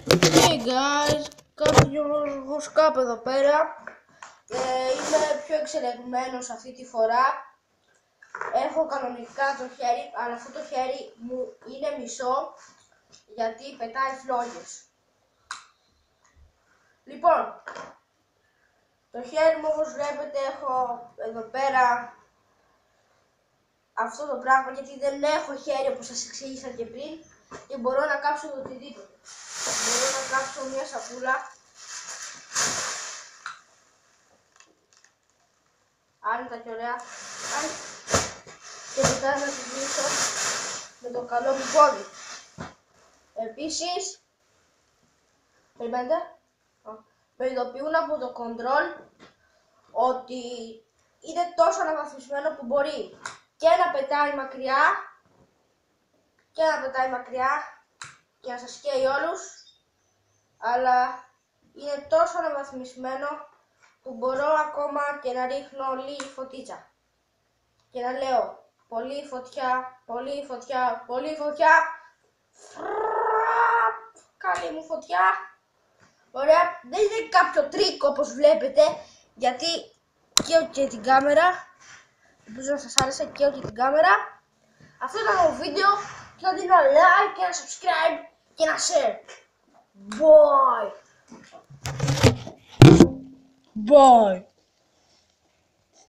Hey guys, κάποιος κάπου εδώ πέρα. Είμαι πιο εξελεγμένος αυτή τη φορά. Έχω κανονικά το χέρι, αλλά αυτό το χέρι μου είναι μισό, γιατί πετάει φλόγες. Λοιπόν, το χέρι μου όπως βλέπετε έχω εδώ πέρα αυτό το πράγμα, γιατί δεν έχω χέρι όπως σας εξήγησα και πριν και μπορώ να κάψω το οτιδήποτε. Μπορώ να κάψω μια σαπούλα. Άνετα και ωραία. Και μετά να τη σβήσω με το καλό μου πόδι. Επίσης, περιμένετε, με ειδοποιούν από το control ότι είναι τόσο αναβαθμισμένο που μπορεί και να πετάει μακριά και να σας καίει όλους, αλλά είναι τόσο αναβαθμισμένο που μπορώ ακόμα και να ρίχνω λίγη φωτίτσα και να λέω πολύ φωτιά, πολύ φωτιά, πολύ φωτιά, καλή μου φωτιά. Ωραία, δεν είναι κάποιο τρίκ όπως βλέπετε, γιατί καίω και την κάμερα. Ελπίζω να σας άρεσε, καίω και την κάμερα. Αυτό ήταν το βίντεο, κάντε ένα like και ένα subscribe και ένα share. Bye! Bye!